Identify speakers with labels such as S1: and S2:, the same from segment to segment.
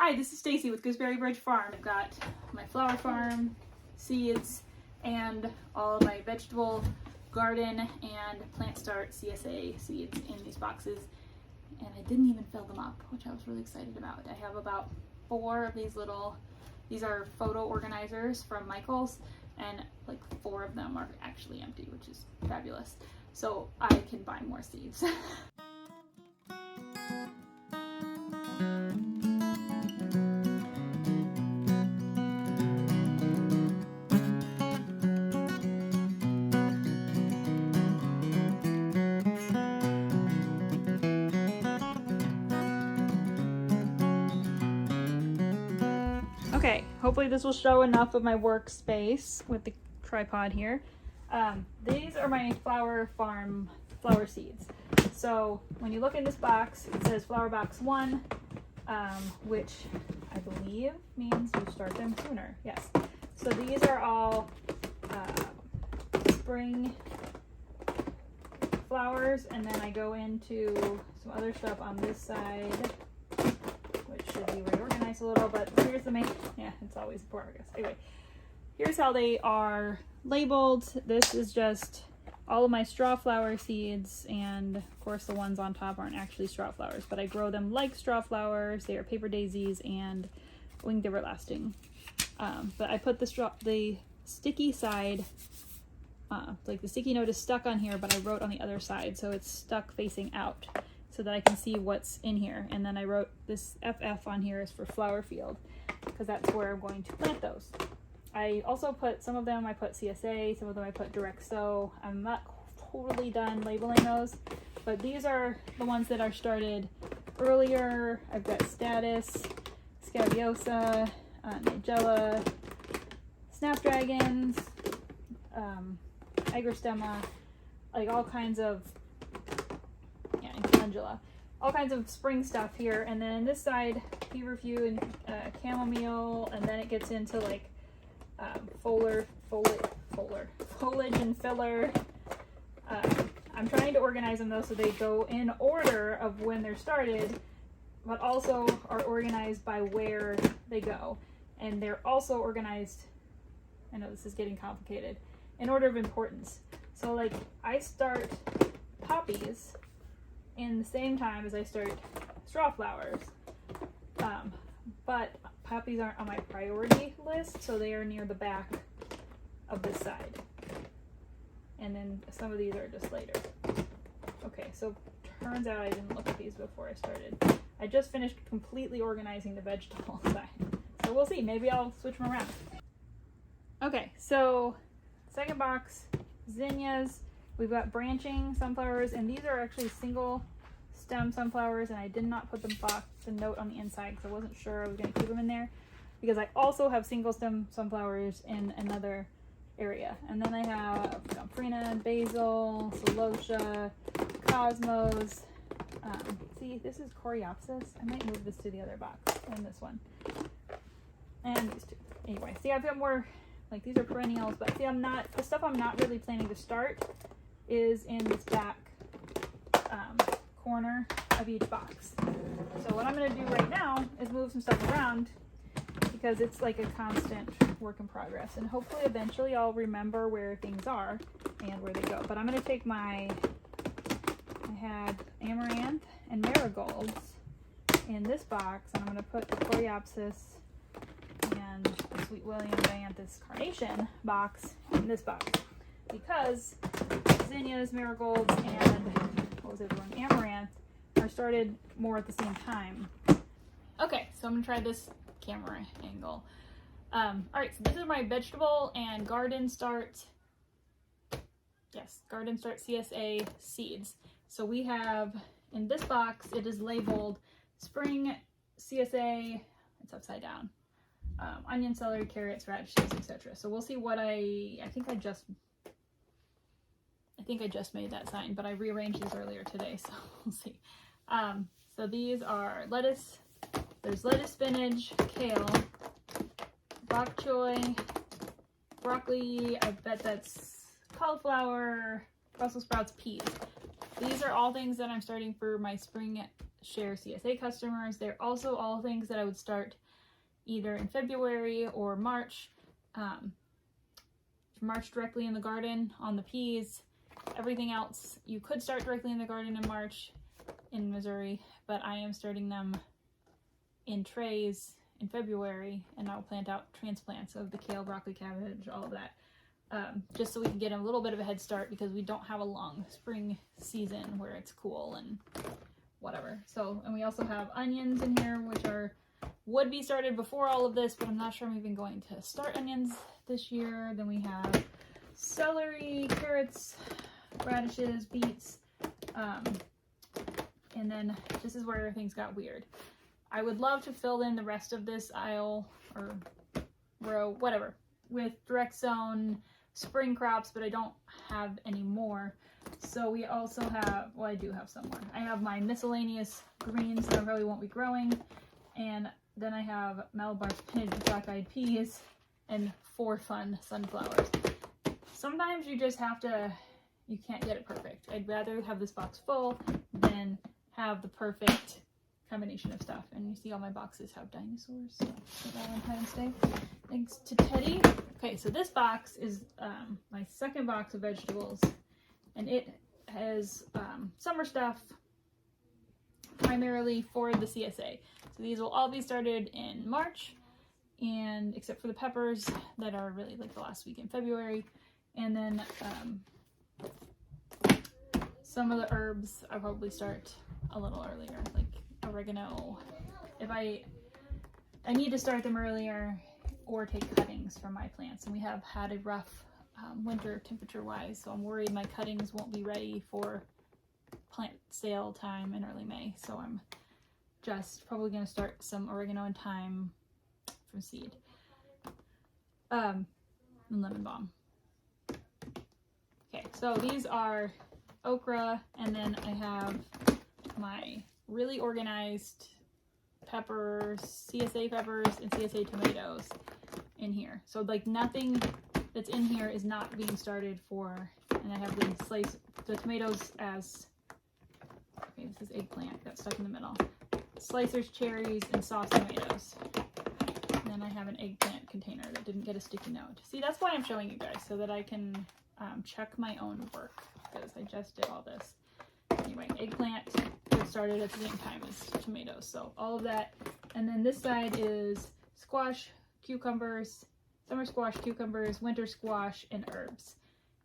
S1: Hi, this is Stacy with Gooseberry Bridge Farm. I've got my flower farm, seeds, and all of my vegetable, garden, and plant start CSA seeds in these boxes. And I didn't even fill them up, which I was really excited about. I have about 4 of these these are photo organizers from Michael's, and like 4 of them are actually empty, which is fabulous. So I can buy more seeds. Okay, hopefully this will show enough of my workspace with the tripod here. These are my flower farm flower seeds. So when you look in this box, it says flower box 1, which I believe means you start them sooner. Yes. So these are all spring flowers, and then I go into some other stuff on this side, which should be reorganized a little, but here's the main, yeah, it's always progress. Anyway, here's how they are labeled. This is just all of my straw flower seeds, and of course the ones on top aren't actually straw flowers, but I grow them like straw flowers. They are paper daisies and winged everlasting. But I put the sticky side, like the sticky note is stuck on here, but I wrote on the other side, so it's stuck facing out, so that I can see what's in here. And then I wrote this FF on here is for flower field, because that's where I'm going to plant those. I also put some of them, I put CSA, some of them I put direct sow. I'm not totally done labeling those, but these are the ones that are started earlier. I've got Status, Scabiosa, Nigella, Snapdragons, Agrostemma, like all kinds of, yeah, and Calendula, all kinds of spring stuff here. And then this side, feverfew and chamomile, and then it gets into like foliage and filler. I'm trying to organize them though so they go in order of when they're started, but also are organized by where they go. And they're also organized, I know this is getting complicated, in order of importance. So like I start poppies in the same time as I start straw flowers, but poppies aren't on my priority list, so they are near the back of this side. And then some of these are just later. Okay, so turns out I didn't look at these before I started. I just finished completely organizing the vegetable side. So we'll see, maybe I'll switch them around. Okay, so second box, zinnias. We've got branching sunflowers, and these are actually single stem sunflowers, and I did not put the note on the inside because I wasn't sure I was going to keep them in there, because I also have single stem sunflowers in another area. And then I have gomphrena, basil, celosia, cosmos. See, this is coreopsis. I might move this to the other box, and this one, and these two. Anyway, see, I've got more, like these are perennials, but see, the stuff I'm not really planning to start is in this back corner of each box. So what I'm going to do right now is move some stuff around, because it's like a constant work in progress, and hopefully eventually I'll remember where things are and where they go. But I'm going to take I had amaranth and marigolds in this box, and I'm going to put the coreopsis and the Sweet William Dianthus carnation box in this box, because zinnias, marigolds, and what was the other one, amaranth, are started more at the same time. Okay, so I'm gonna try this camera angle. All right, so this is my vegetable and garden start, garden start CSA seeds. So we have, in this box, it is labeled spring CSA, it's upside down, onion, celery, carrots, radishes, etc. So we'll see what I think I just made that sign, but I rearranged these earlier today, so we'll see. So these are lettuce, there's lettuce, spinach, kale, bok choy, broccoli, I bet that's cauliflower, Brussels sprouts, peas. These are all things that I'm starting for my spring share CSA customers. They're also all things that I would start either in February or March. March directly in the garden on the peas. Everything else you could start directly in the garden in March in Missouri, but I am starting them in trays in February, and I'll plant out transplants of the kale, broccoli, cabbage, all of that, just so we can get a little bit of a head start, because we don't have a long spring season where it's cool and whatever. So, and we also have onions in here, which would be started before all of this, but I'm not sure I'm even going to start onions this year. Then we have celery, carrots, radishes, beets, and then this is where things got weird. I would love to fill in the rest of this aisle or row, whatever, with direct sown spring crops, but I don't have any more. So we also have, well, I do have some more. I have my miscellaneous greens that I probably won't be growing, and then I have Malabar spinach and black-eyed peas and 4 fun sunflowers. Sometimes you just have to, you can't get it perfect. I'd rather have this box full than have the perfect combination of stuff. And you see all my boxes have dinosaurs, so for Valentine's Day. Thanks to Teddy. Okay, so this box is my second box of vegetables, and it has summer stuff primarily for the CSA. So these will all be started in March, and except for the peppers that are really like the last week in February. And then some of the herbs I'll probably start a little earlier, like oregano. If I need to start them earlier or take cuttings from my plants. And we have had a rough winter temperature wise, so I'm worried my cuttings won't be ready for plant sale time in early May. So I'm just probably going to start some oregano and thyme from seed. And lemon balm. Okay, so these are okra, and then I have my really organized peppers, CSA peppers, and CSA tomatoes in here. So like nothing that's in here is not being started for, and I have the the tomatoes as, okay, this is eggplant, got stuck in the middle. Slicers, cherries, and sauce tomatoes. And then I have an eggplant container that didn't get a sticky note. See, that's why I'm showing you guys, so that I can check my own work, because I just did all this. Anyway, eggplant gets started at the same time as tomatoes, so all of that. And then this side is squash, cucumbers, summer squash, cucumbers, winter squash, and herbs.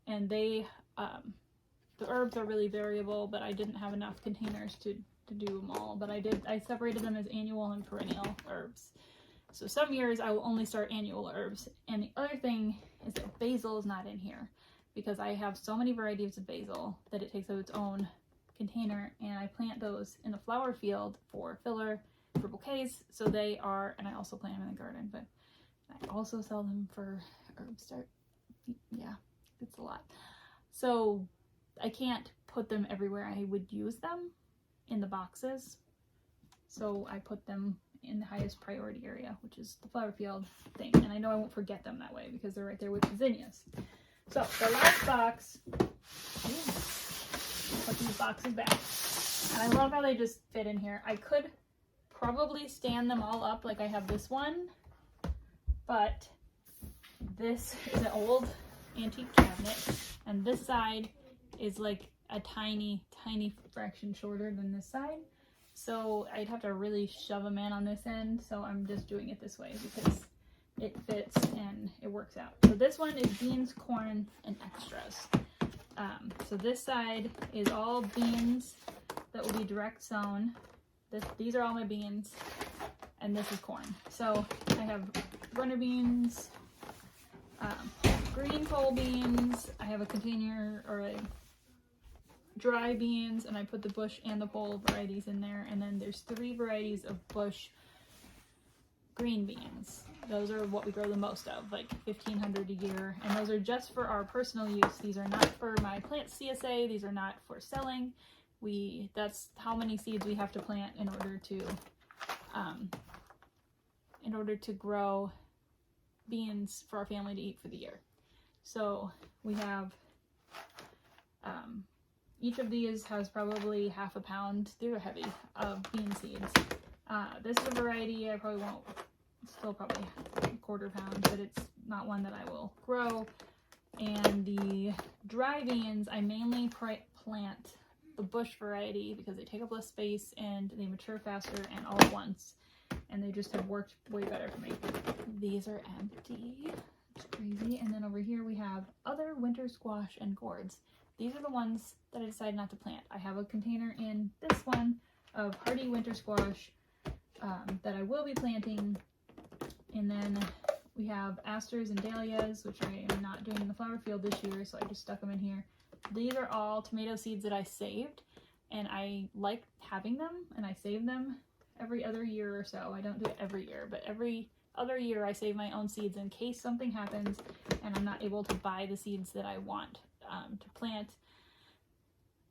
S1: And they, the herbs are really variable, but I didn't have enough containers to do them all. But I separated them as annual and perennial herbs. So some years I will only start annual herbs. And the other thing is that basil is not in here, because I have so many varieties of basil that it takes up its own container, and I plant those in the flower field for filler, for bouquets, so they are, and I also plant them in the garden, but I also sell them for herb start. Yeah, it's a lot. So I can't put them everywhere I would use them in the boxes, so I put them in the highest priority area, which is the flower field thing, and I know I won't forget them that way because they're right there with the zinnias. So the last box, put these boxes back, and I love how they just fit in here. I could probably stand them all up like I have this one, but this is an old antique cabinet, and this side is like a tiny fraction shorter than this side, so I'd have to really shove them in on this end. So I'm just doing it this way because it fits and it works out. So this one is beans, corn, and extras. So this side is all beans that will be direct sown. These are all my beans, and this is corn. So I have runner beans, green pole beans. I have a container or a dry beans, and I put the bush and the pole varieties in there. And then there's 3 varieties of bush green beans. Those are what we grow the most of, like 1,500 a year, and those are just for our personal use. These are not for my plant CSA. These are not for selling. That's how many seeds we have to plant in order to grow beans for our family to eat for the year. So we have each of these has probably half a pound, they're heavy, of bean seeds. This is a variety I probably won't, still probably a quarter pound, but it's not one that I will grow. And the dry beans, I mainly plant the bush variety because they take up less space and they mature faster and all at once. And they just have worked way better for me. These are empty. It's crazy. And then over here we have other winter squash and gourds. These are the ones that I decided not to plant. I have a container in this one of hardy winter squash that I will be planting. And then we have asters and dahlias, which I am not doing in the flower field this year, so I just stuck them in here. These are all tomato seeds that I saved, and I like having them, and I save them every other year or so. I don't do it every year, but every other year I save my own seeds in case something happens and I'm not able to buy the seeds that I want to plant.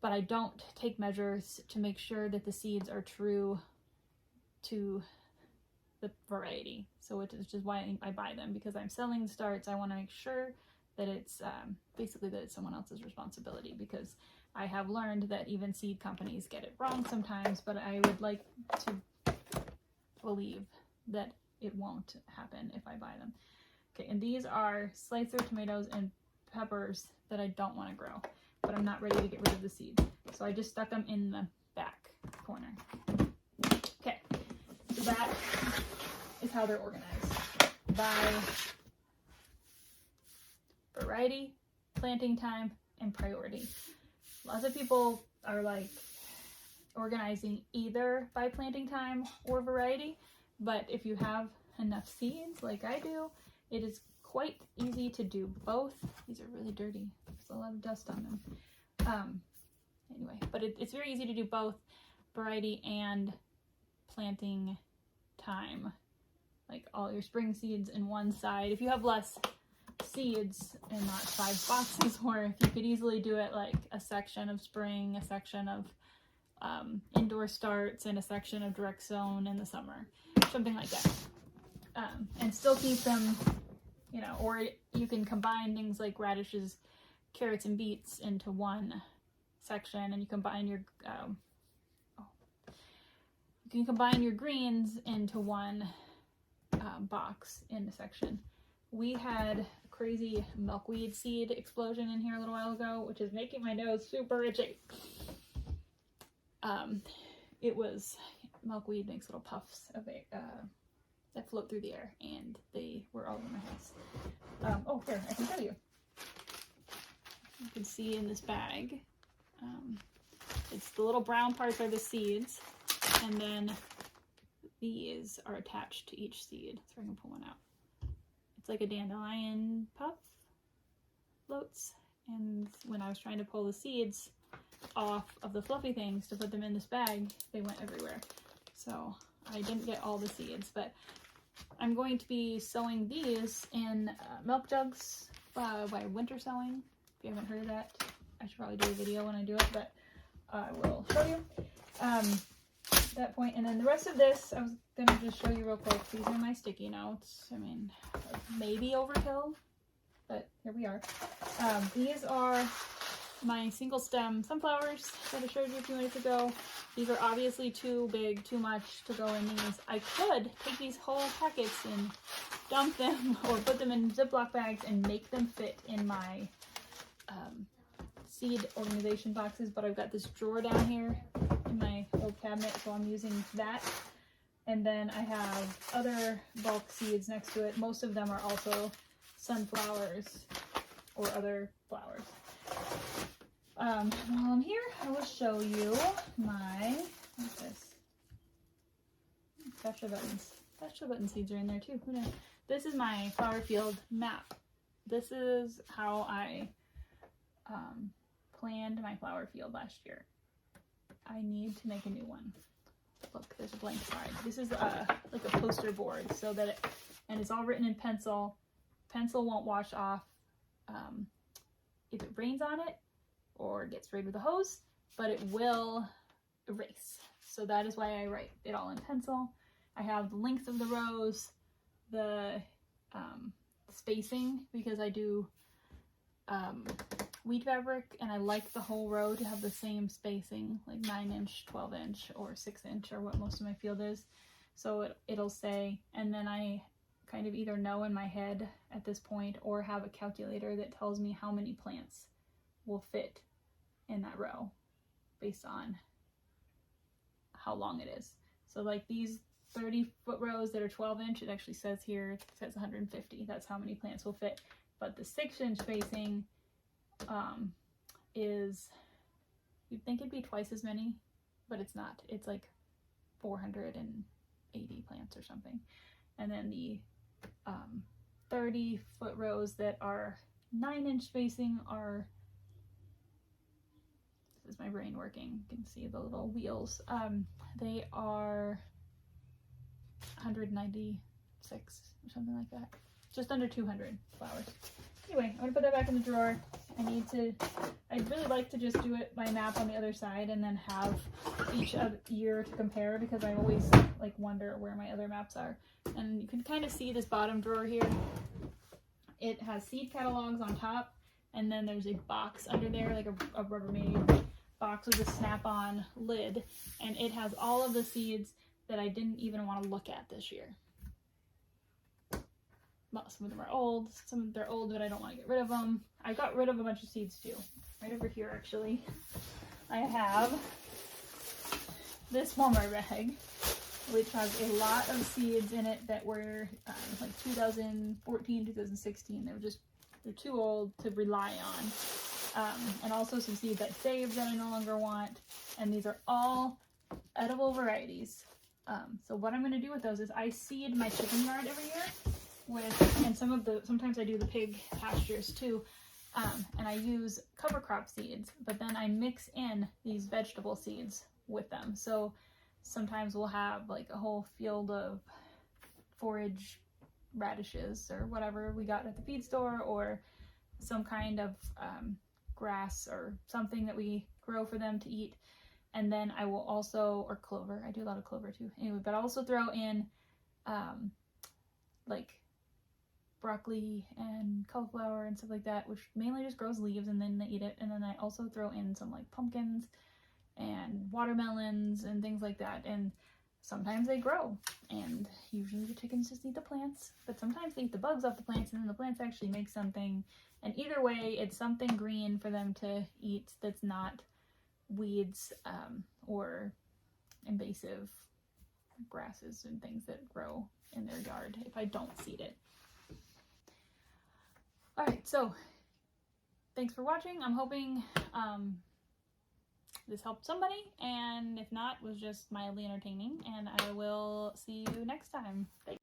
S1: But I don't take measures to make sure that the seeds are true to the variety. So it's just why I buy them, because I'm selling the starts. I want to make sure that it's basically that it's someone else's responsibility, because I have learned that even seed companies get it wrong sometimes, but I would like to believe that it won't happen if I buy them. Okay, and these are slicer tomatoes and peppers that I don't want to grow, but I'm not ready to get rid of the seeds. So I just stuck them in the back corner. Okay, so that is how they're organized by variety, planting time, and priority. Lots of people are like organizing either by planting time or variety, but if you have enough seeds like I do, it is quite easy to do both. These are really dirty. There's a lot of dust on them. Anyway, but it's very easy to do both variety and planting time. Like all your spring seeds in one side. If you have less seeds and not 5 boxes worth, you could easily do it like a section of spring, a section of indoor starts, and a section of direct sown in the summer. Something like that. And still keep them, you know, or you can combine things like radishes, carrots, and beets into one section, and you combine your greens into one box in the section. We had a crazy milkweed seed explosion in here a little while ago, which is making my nose super itchy. It was, milkweed makes little puffs of it that float through the air, and they were all over my house. Oh, here, I can show you. You can see in this bag, it's the little brown parts are the seeds, and then these are attached to each seed. So I can pull one out. It's like a dandelion puff floats, and when I was trying to pull the seeds off of the fluffy things to put them in this bag, they went everywhere. So I didn't get all the seeds, but I'm going to be sowing these in milk jugs by winter sowing. If you haven't heard of that, I should probably do a video when I do it, but I will show you that point. And then the rest of this, I was gonna just show you real quick. These are my sticky notes. I mean, maybe overkill, but here we are. These are my single stem sunflowers that I showed you a few minutes ago. These are obviously too big, too much to go in these. I could take these whole packets and dump them or put them in Ziploc bags and make them fit in my seed organization boxes, but I've got this drawer down here in my old cabinet, so I'm using that. And then I have other bulk seeds next to it. Most of them are also sunflowers or other flowers. While I'm here, I will show you my, what's this? Spatula buttons. Spatula button seeds are in there too. Who knows? This is my flower field map. This is how I planned my flower field last year. I need to make a new one. Look, there's a blank side. This is like a poster board, so that it, and it's all written in pencil. Pencil won't wash off if it rains on it or gets sprayed with a hose, but it will erase. So that is why I write it all in pencil. I have the length of the rows, the spacing, because I do wheat fabric, and I like the whole row to have the same spacing, like 9-inch, 12-inch, or 6-inch, or what most of my field is. So it'll say, and then I kind of either know in my head at this point or have a calculator that tells me how many plants will fit in that row based on how long it is. So like these 30-foot rows that are 12-inch, it actually says here, it says 150. That's how many plants will fit. But the 6-inch spacing is, you'd think it'd be twice as many, but it's not. It's like 480 plants or something. And then the 30-foot rows that are 9-inch spacing are, this is my brain working, you can see the little wheels, they are 196 or something like that, just under 200 flowers. Anyway, I'm gonna put that back in the drawer. I'd really like to just do it by map on the other side and then have each year to compare, because I always like wonder where my other maps are. And you can kind of see this bottom drawer here. It has seed catalogs on top, and then there's a box under there, like a Rubbermaid box with a snap-on lid, and it has all of the seeds that I didn't even want to look at this year. Well, some of them are old, some of them are old, but I don't want to get rid of them. I got rid of a bunch of seeds too. Right over here, actually, I have this Walmart bag, which has a lot of seeds in it that were like 2014, 2016. They're too old to rely on. And also some seeds I saved that I no longer want. And these are all edible varieties. So what I'm going to do with those is I seed my chicken yard every year with, and sometimes I do the pig pastures too. And I use cover crop seeds, but then I mix in these vegetable seeds with them. So sometimes we'll have like a whole field of forage radishes or whatever we got at the feed store, or some kind of grass or something that we grow for them to eat. And then I will also, or clover, I do a lot of clover too. Anyway, but I also throw in like broccoli and cauliflower and stuff like that, which mainly just grows leaves and then they eat it. And then I also throw in some like pumpkins and watermelons and things like that. And sometimes they grow, and usually the chickens just eat the plants, but sometimes they eat the bugs off the plants, and then the plants actually make something. And either way, it's something green for them to eat that's not weeds or invasive grasses and things that grow in their yard if I don't seed it. Alright, so thanks for watching. I'm hoping this helped somebody, and if not, was just mildly entertaining, and I will see you next time. Thanks.